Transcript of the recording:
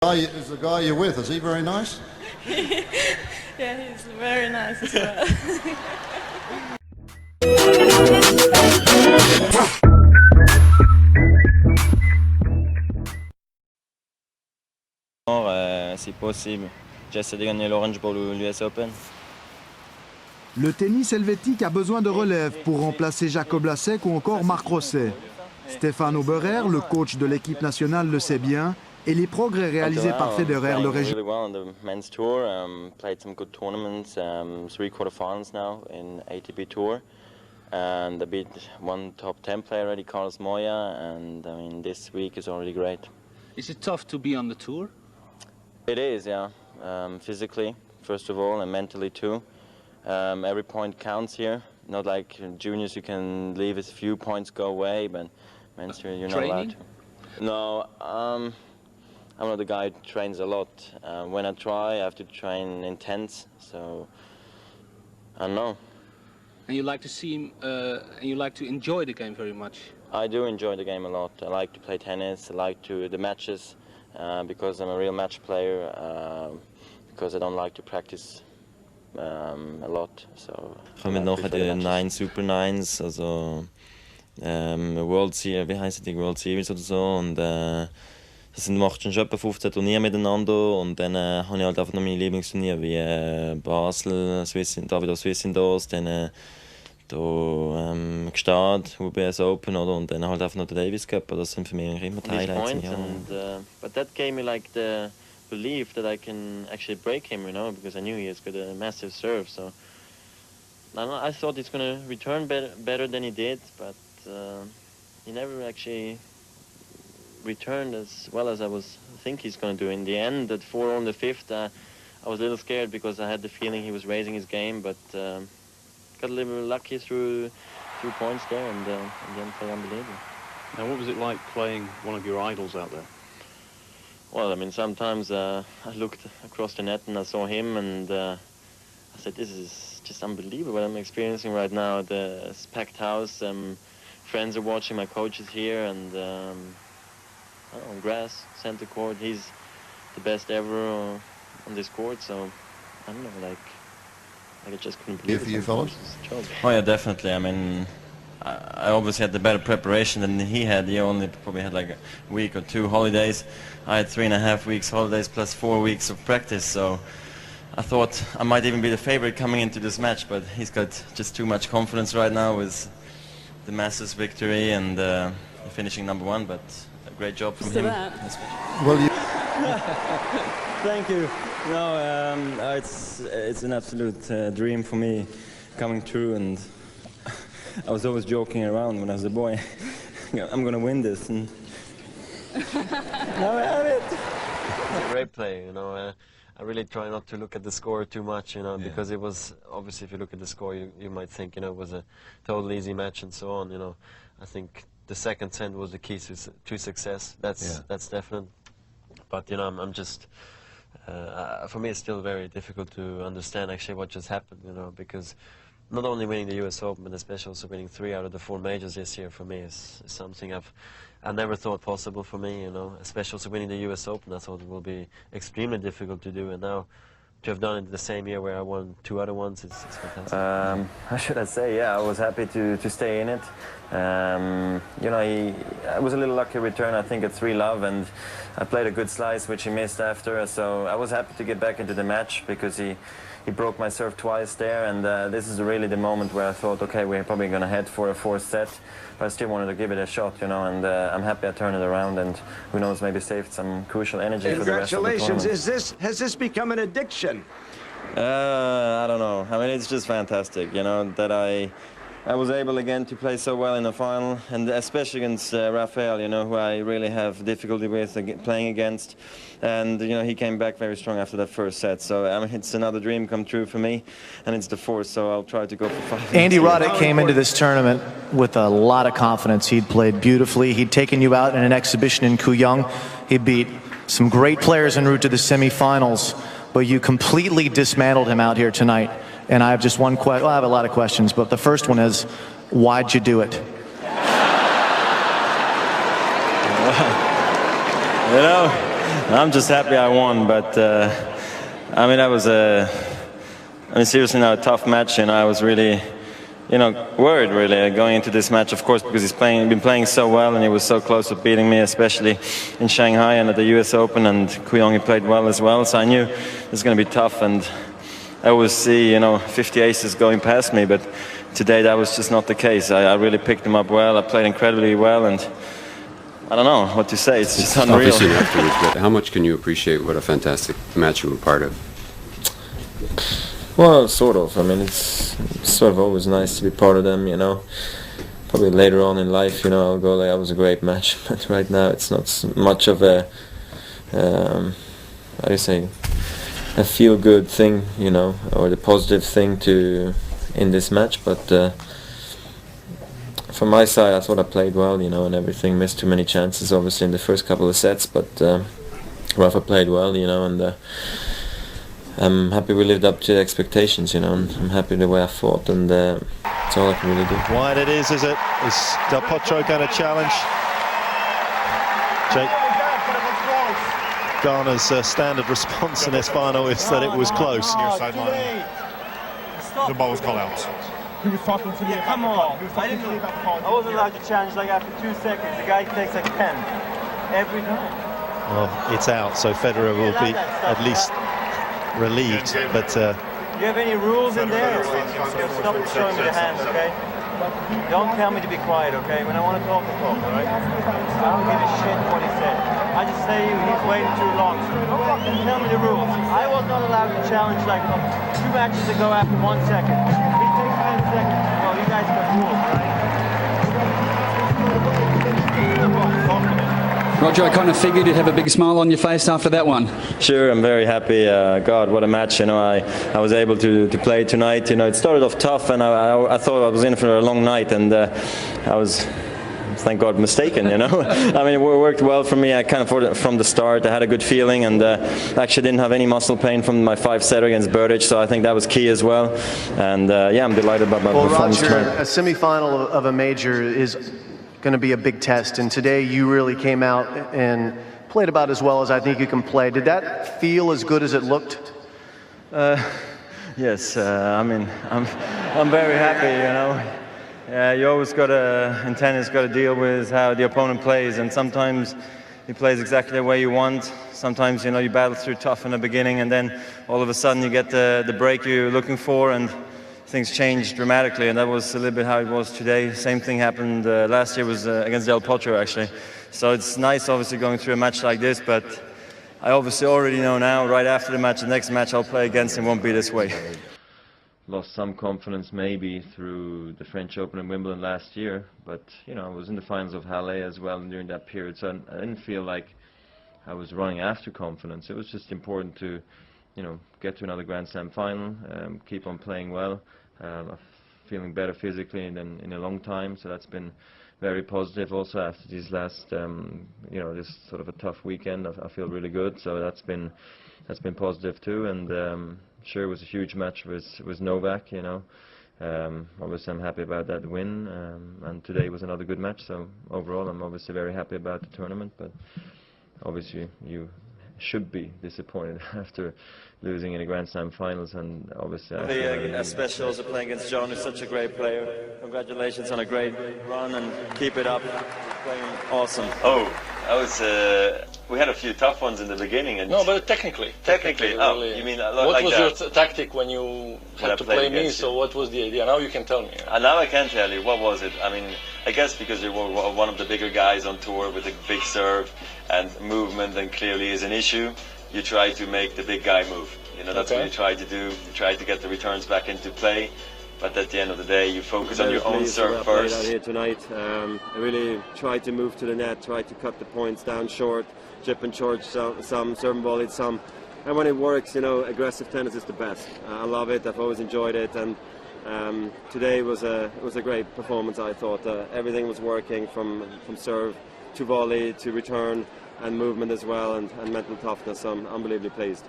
Is the guy you're with, is he very nice? Yeah, he's very nice as well. Si possible, j'essaie de gagner l'Orange pour l'US Open. Le tennis helvétique a besoin de relève pour remplacer Jacob Lasek ou encore Marc Rosset. Stefano Beurer, le coach de l'équipe nationale, le sait bien, et les progrès réalisés par Federer le réjouissent. Really well on the men's tour. Played some good tournaments. 3 quarterfinals now in ATP Tour, and I beat one top 10 player already, Carlos Moya. And I mean, this week is already great. Is it tough to be on the tour? It is, yeah. Physically, first of all, and mentally too. Every point counts here. Not like juniors, you can leave a few points go away, but men's tour, you're not allowed to. No, I'm not the guy who trains a lot. When I try, I have to train intense. So I don't know. And you like to see, and you like to enjoy the game very much. I do enjoy the game a lot. I like to play tennis. I like the matches because I'm a real match player. Because I don't like to practice a lot. So. Ich habe noch die 9 Super Nines, also World Series, wie heißt die World Series oder so, und das macht schon etwa 15 Turniere miteinander, und dann habe ich halt einfach noch meine Lieblingsturniere wie Basel, Davidoff Swiss Indoors, dann Gstaad, UBS Open, oder, und dann halt einfach noch der Davis Cup. Das sind für mich eigentlich immer die Highlights. But that gave me like the belief that I can actually break him, you know, because I knew he has got a massive serve. So I thought he's going to return better than he did, but he never actually returned as well as I think he's going to do. In the end, at 4 on the 5th, I was a little scared because I had the feeling he was raising his game, but got a little lucky through points there, and in the end played unbelievable. Now, what was it like playing one of your idols out there? Well, I mean, sometimes I looked across the net and I saw him, and I said, this is just unbelievable what I'm experiencing right now. The packed house, friends are watching, my coach is here, and I don't know, grass, center court, he's the best ever on this court, so I don't know, like I just couldn't believe it. For you fellas? Oh yeah, definitely. I mean, I obviously had the better preparation than he had. He only probably had like a week or 2 holidays. I had 3.5 weeks holidays plus 4 weeks of practice, so I thought I might even be the favorite coming into this match, but he's got just too much confidence right now with the Masters victory and finishing #1, but a great job from him. Well, you Thank you. No, it's an absolute dream for me coming true, and I was always joking around when I was a boy. I'm going to win this, and now I have it. He's a great player, you know. I really try not to look at the score too much, you know, because it was, obviously if you look at the score, you might think, you know, it was a total easy match and so on, you know. I think the second set was the key to success. That's definite. But, you know, I'm just, for me it's still very difficult to understand actually what just happened, you know, because not only winning the US Open, but especially also winning 3 out of the 4 majors this year for me is something I never thought possible for me, you know, especially also winning the US Open. I thought it will be extremely difficult to do, and now to have done it the same year where I won 2 other ones, it's fantastic. How should I say? Yeah, I was happy to stay in it. You know, it was a little lucky return, I think, at 3-love, and I played a good slice, which he missed after, so I was happy to get back into the match because he broke my serve twice there, and this is really the moment where I thought, okay, we're probably going to head for a 4th set, but I still wanted to give it a shot, you know, and I'm happy I turned it around, and who knows, maybe saved some crucial energy for the rest of the tournament. Congratulations. Has this become an addiction? I don't know. I mean, it's just fantastic, you know, that I was able again to play so well in the final, and especially against Rafael, you know, who I really have difficulty with playing against. And, you know, he came back very strong after that first set. So, I mean, it's another dream come true for me, and it's the 4th, so I'll try to go for 5. Andy Roddick came into this tournament with a lot of confidence. He'd played beautifully. He'd taken you out in an exhibition in Kooyong. He beat some great players en route to the semifinals, but you completely dismantled him out here tonight. And I have just one question. Well, I have a lot of questions, but the first one is, why'd you do it? You know, I'm just happy I won, but I mean, that was seriously now a tough match, and I was really, worried really going into this match, of course, because he's been playing so well, and he was so close to beating me, especially in Shanghai and at the US Open, and Kuyong, he played well as well, so I knew it was going to be tough, and I always see, 50 aces going past me, but today that was just not the case. I really picked them up well, I played incredibly well, and I don't know what to say, it's just unreal. Obviously afterwards, but how much can you appreciate what a fantastic match you were part of? Well, sort of. I mean, it's sort of always nice to be part of them, Probably later on in life, I'll go like, that was a great match, but right now it's not much of a, how do you say, a feel-good thing, or the positive thing in this match, but from my side, I thought I played well, and everything. Missed too many chances, obviously, in the first couple of sets, but Rafa played well, and I'm happy we lived up to the expectations, and I'm happy the way I fought, and that's all I can really do. Wide it is it? Is Del Potro going to challenge? Jake Garner's standard response in this final is that it was close. Near sideline. The ball was called out. He was talking to me about come on. I wasn't allowed to challenge like after 2 seconds. The guy takes like 10 every time. Well, it's out, so Federer will be at least relieved. But do you have any rules in there? Stop showing me the hand, okay? Don't tell me to be quiet, okay? When I want to talk, I talk, all right? I don't give a shit what he said. I just say he's waiting too long. Don't fucking tell me the rules. I was not allowed to challenge like 2 matches ago after 1 second. He takes 10 seconds. Well, you guys got rules, right? Roger, I kind of figured you'd have a big smile on your face after that one. Sure, I'm very happy. God, what a match! I was able to play tonight. It started off tough, and I thought I was in for a long night, and I was, thank God, mistaken. I mean, it worked well for me. I kind of from the start, I had a good feeling, and actually didn't have any muscle pain from my 5-setter against Berdych, so I think that was key as well. And yeah, I'm delighted about my performance Roger, tonight. a semifinal of a major is going to be a big test, and today you really came out and played about as well as I think you can play. Did that feel as good as it looked? Yes, I mean, I'm very happy. You always in tennis, got to deal with how the opponent plays, and sometimes he plays exactly the way you want. Sometimes, you battle through tough in the beginning, and then all of a sudden you get the break you're looking for, and things changed dramatically, and that was a little bit how it was today. Same thing happened last year, was against Del Potro, actually. So it's nice, obviously, going through a match like this, but I obviously already know now, right after the match, the next match I'll play against him won't be this way. Lost some confidence maybe through the French Open and Wimbledon last year, but I was in the finals of Halle as well during that period, so I didn't feel like I was running after confidence. It was just important to get to another Grand Slam final, keep on playing well, feeling better physically than in a long time, so that's been very positive. Also after these last, this sort of a tough weekend, I feel really good, so that's been positive too. And sure, it was a huge match with Novak, obviously I'm happy about that win, and today was another good match, so overall I'm obviously very happy about the tournament, but obviously you should be disappointed after losing in the Grand Slam finals, and obviously especially also playing against John, who's such a great player. Congratulations on a great run, and keep it up. Playing awesome. Oh, that was we had a few tough ones in the beginning. And no, but technically, oh, really, you mean what was your tactic when you had to play me? So what was the idea? Now you can tell me. Now I can tell you. What was it? I mean, I guess because you were one of the bigger guys on tour with a big serve, and movement, and clearly is an issue. You try to make the big guy move. That's what you try to do. You try to get the returns back into play. But at the end of the day, you focus on your own serve first. Out here tonight, I really tried to move to the net, tried to cut the points down short, chip and charge some, serve and volley some. And when it works, aggressive tennis is the best. I love it. I've always enjoyed it, and today was a great performance. I thought everything was working from serve to volley to return and movement as well, and mental toughness. So I'm unbelievably pleased.